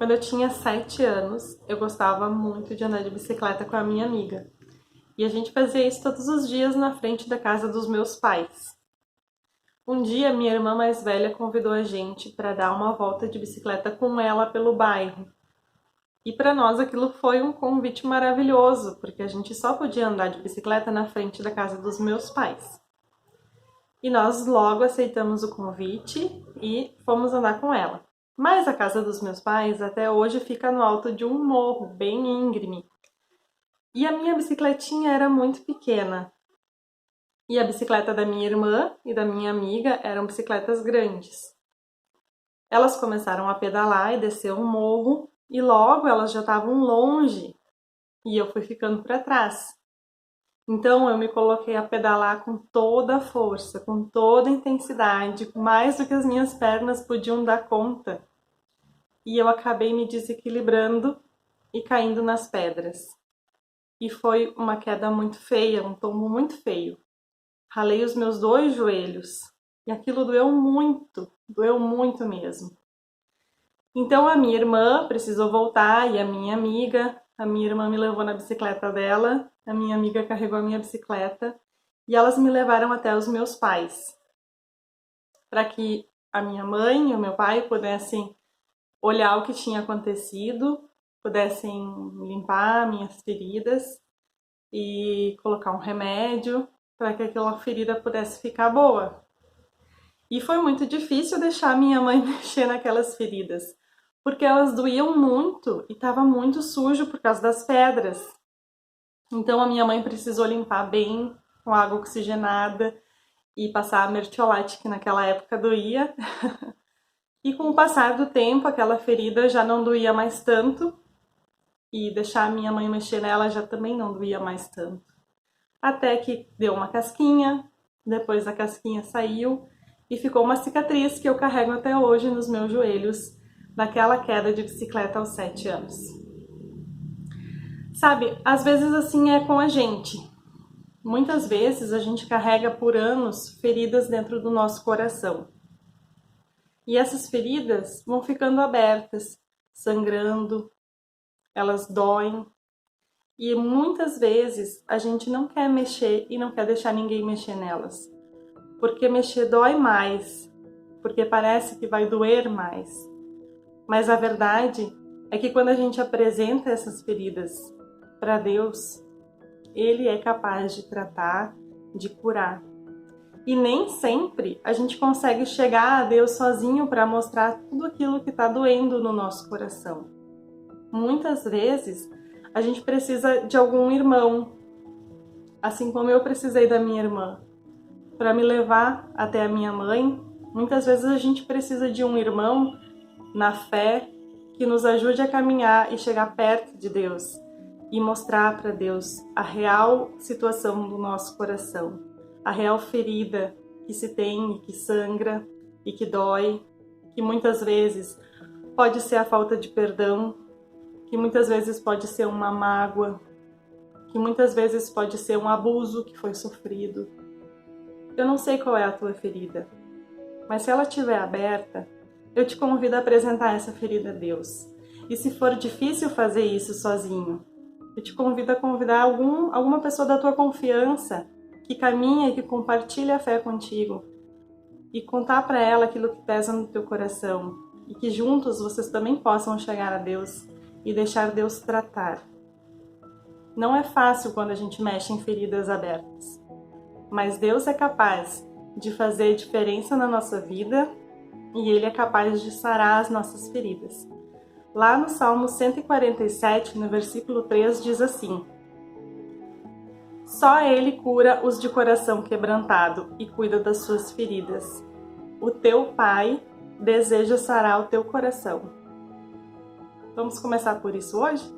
Quando eu tinha 7 anos, eu gostava muito de andar de bicicleta com a minha amiga. E a gente fazia isso todos os dias na frente da casa dos meus pais. Um dia, minha irmã mais velha convidou a gente para dar uma volta de bicicleta com ela pelo bairro. E para nós aquilo foi um convite maravilhoso, porque a gente só podia andar de bicicleta na frente da casa dos meus pais. E nós logo aceitamos o convite e fomos andar com ela. Mas a casa dos meus pais até hoje fica no alto de um morro bem íngreme. E a minha bicicletinha era muito pequena. E a bicicleta da minha irmã e da minha amiga eram bicicletas grandes. Elas começaram a pedalar e descer um morro e logo elas já estavam longe e eu fui ficando para trás. Então eu me coloquei a pedalar com toda a força, com toda a intensidade, mais do que as minhas pernas podiam dar conta. E eu acabei me desequilibrando e caindo nas pedras. E foi uma queda muito feia, um tombo muito feio. Ralei os meus 2 joelhos e aquilo doeu muito mesmo. Então a minha irmã precisou voltar e a minha irmã me levou na bicicleta dela, a minha amiga carregou a minha bicicleta e elas me levaram até os meus pais, para que a minha mãe e o meu pai pudessem olhar o que tinha acontecido, pudessem limpar minhas feridas e colocar um remédio para que aquela ferida pudesse ficar boa. E foi muito difícil deixar minha mãe mexer naquelas feridas, porque elas doíam muito e estava muito sujo por causa das pedras. Então a minha mãe precisou limpar bem com água oxigenada e passar mertiolate, que naquela época doía. E com o passar do tempo, aquela ferida já não doía mais tanto e deixar a minha mãe mexer nela já também não doía mais tanto. Até que deu uma casquinha, depois a casquinha saiu e ficou uma cicatriz que eu carrego até hoje nos meus joelhos, daquela queda de bicicleta aos 7 anos. Sabe, às vezes assim é com a gente. Muitas vezes a gente carrega por anos feridas dentro do nosso coração. E essas feridas vão ficando abertas, sangrando, elas doem. E muitas vezes a gente não quer mexer e não quer deixar ninguém mexer nelas. Porque mexer dói mais, porque parece que vai doer mais. Mas a verdade é que quando a gente apresenta essas feridas para Deus, Ele é capaz de tratar, de curar. E nem sempre a gente consegue chegar a Deus sozinho para mostrar tudo aquilo que está doendo no nosso coração. Muitas vezes a gente precisa de algum irmão, assim como eu precisei da minha irmã, para me levar até a minha mãe. Muitas vezes a gente precisa de um irmão na fé que nos ajude a caminhar e chegar perto de Deus e mostrar para Deus a real situação do nosso coração, a real ferida que se tem e que sangra e que dói, que muitas vezes pode ser a falta de perdão, que muitas vezes pode ser uma mágoa, que muitas vezes pode ser um abuso que foi sofrido. Eu não sei qual é a tua ferida, mas se ela estiver aberta, eu te convido a apresentar essa ferida a Deus. E se for difícil fazer isso sozinho, eu te convido a convidar alguma pessoa da tua confiança que caminha e que compartilha a fé contigo e contar para ela aquilo que pesa no teu coração e que juntos vocês também possam chegar a Deus e deixar Deus tratar. Não é fácil quando a gente mexe em feridas abertas, mas Deus é capaz de fazer diferença na nossa vida e Ele é capaz de sarar as nossas feridas. Lá no Salmo 147, no versículo 3, diz assim: Só Ele cura os de coração quebrantado e cuida das suas feridas. O teu Pai deseja sarar o teu coração. Vamos começar por isso hoje?